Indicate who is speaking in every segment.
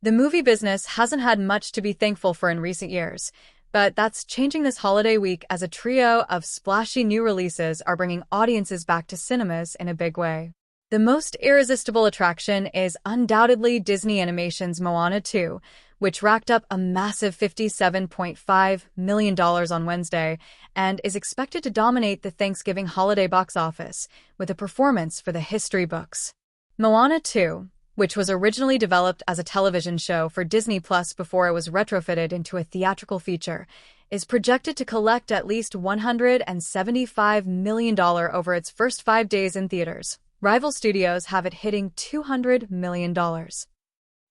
Speaker 1: The movie business hasn't had much to be thankful for in recent years, but that's changing this holiday week as a trio of splashy new releases are bringing audiences back to cinemas in a big way. The most irresistible attraction is undoubtedly Disney Animation's Moana 2, which racked up a massive $57.5 million on Wednesday and is expected to dominate the Thanksgiving holiday box office with a performance for the history books. Moana 2, which was originally developed as a television show for Disney Plus before it was retrofitted into a theatrical feature, is projected to collect at least $175 million over its first 5 days in theaters. Rival studios have it hitting $200 million.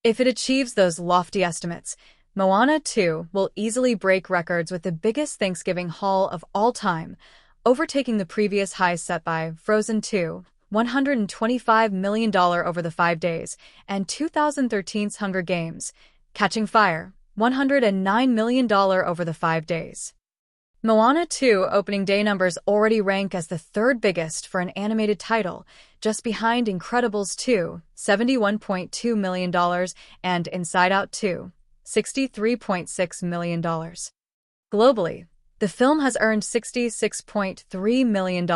Speaker 1: If it achieves those lofty estimates, Moana 2 will easily break records with the biggest Thanksgiving haul of all time, overtaking the previous highs set by Frozen 2, $125 million over the 5 days, and 2013's Hunger Games, Catching Fire, $109 million over the 5 days. Moana 2 opening day numbers already rank as the third biggest for an animated title, just behind Incredibles 2, $71.2 million, and Inside Out 2, $63.6 million. Globally, the film has earned $66.3 million.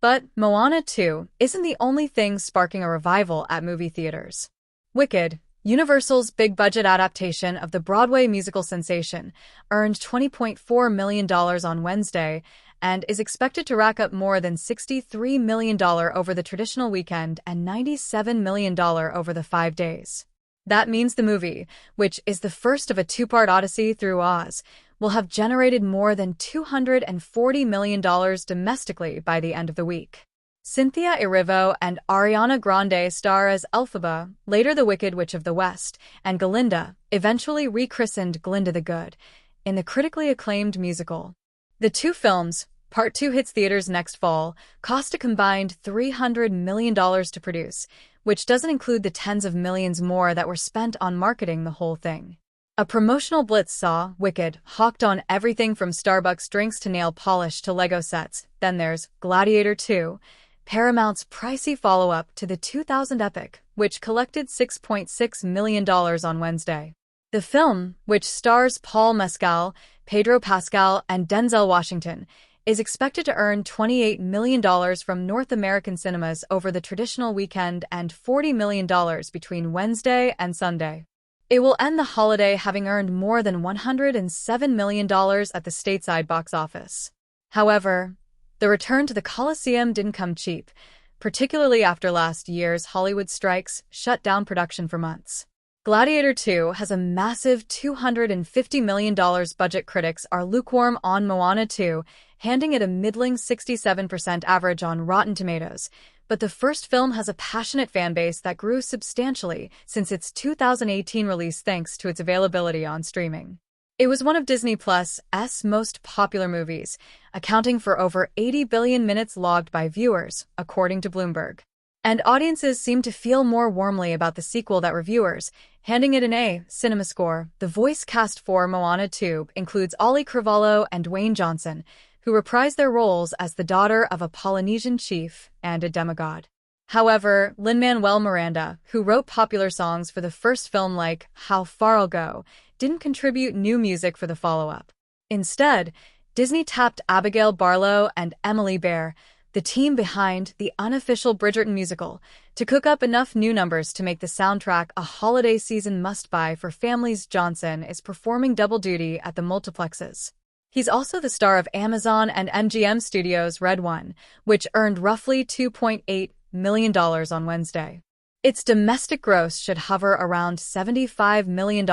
Speaker 1: But Moana 2 isn't the only thing sparking a revival at movie theaters. Wicked, Universal's big-budget adaptation of the Broadway musical sensation, earned $20.4 million on Wednesday and is expected to rack up more than $63 million over the traditional weekend and $97 million over the 5 days. That means the movie, which is the first of a two-part odyssey through Oz, will have generated more than $240 million domestically by the end of the week. Cynthia Erivo and Ariana Grande star as Elphaba, later the Wicked Witch of the West, and Glinda, eventually rechristened Glinda the Good, in the critically acclaimed musical. The two films, Part 2 hits theaters next fall, cost a combined $300 million to produce, which doesn't include the tens of millions more that were spent on marketing the whole thing. A promotional blitz saw Wicked hawked on everything from Starbucks drinks to nail polish to Lego sets. Then there's Gladiator 2, Paramount's pricey follow-up to the 2000 epic, which collected $6.6 million on Wednesday. The film, which stars Paul Mescal, Pedro Pascal, and Denzel Washington, is expected to earn $28 million from North American cinemas over the traditional weekend and $40 million between Wednesday and Sunday. It will end the holiday having earned more than $107 million at the stateside box office. However, the return to the Coliseum didn't come cheap, particularly after last year's Hollywood strikes shut down production for months. Gladiator 2 has a massive $250 million budget. Critics are lukewarm on Moana 2, handing it a middling 67% average on Rotten Tomatoes, but the first film has a passionate fanbase that grew substantially since its 2018 release thanks to its availability on streaming. It was one of Disney Plus's most popular movies, accounting for over 80 billion minutes logged by viewers, according to Bloomberg. And audiences seem to feel more warmly about the sequel than reviewers, handing it an A cinema score. The voice cast for Moana 2 includes Ollie Carvalho and Dwayne Johnson, who reprise their roles as the daughter of a Polynesian chief and a demigod. However, Lin-Manuel Miranda, who wrote popular songs for the first film like How Far I'll Go, didn't contribute new music for the follow-up. Instead, Disney tapped Abigail Barlow and Emily Bear, the team behind the unofficial Bridgerton musical, to cook up enough new numbers to make the soundtrack a holiday season must-buy for families. Johnson is performing double duty at the multiplexes. He's also the star of Amazon and MGM Studios' Red One, which earned roughly $2.8 million on Wednesday. Its domestic gross should hover around $75 million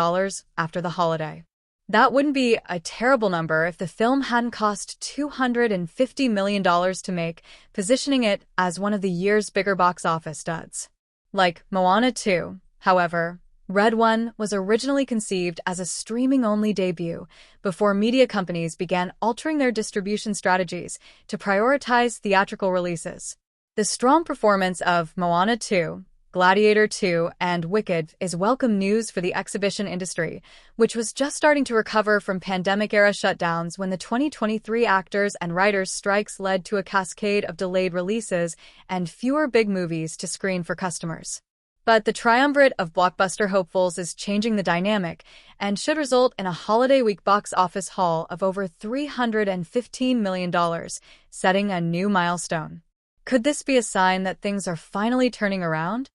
Speaker 1: after the holiday. That wouldn't be a terrible number if the film hadn't cost $250 million to make, positioning it as one of the year's bigger box office studs. Like Moana 2, however, Red One was originally conceived as a streaming-only debut before media companies began altering their distribution strategies to prioritize theatrical releases. The strong performance of Moana 2, Gladiator 2, and Wicked is welcome news for the exhibition industry, which was just starting to recover from pandemic-era shutdowns when the 2023 actors and writers' strikes led to a cascade of delayed releases and fewer big movies to screen for customers. But the triumvirate of blockbuster hopefuls is changing the dynamic and should result in a holiday week box office haul of over $315 million, setting a new milestone. Could this be a sign that things are finally turning around?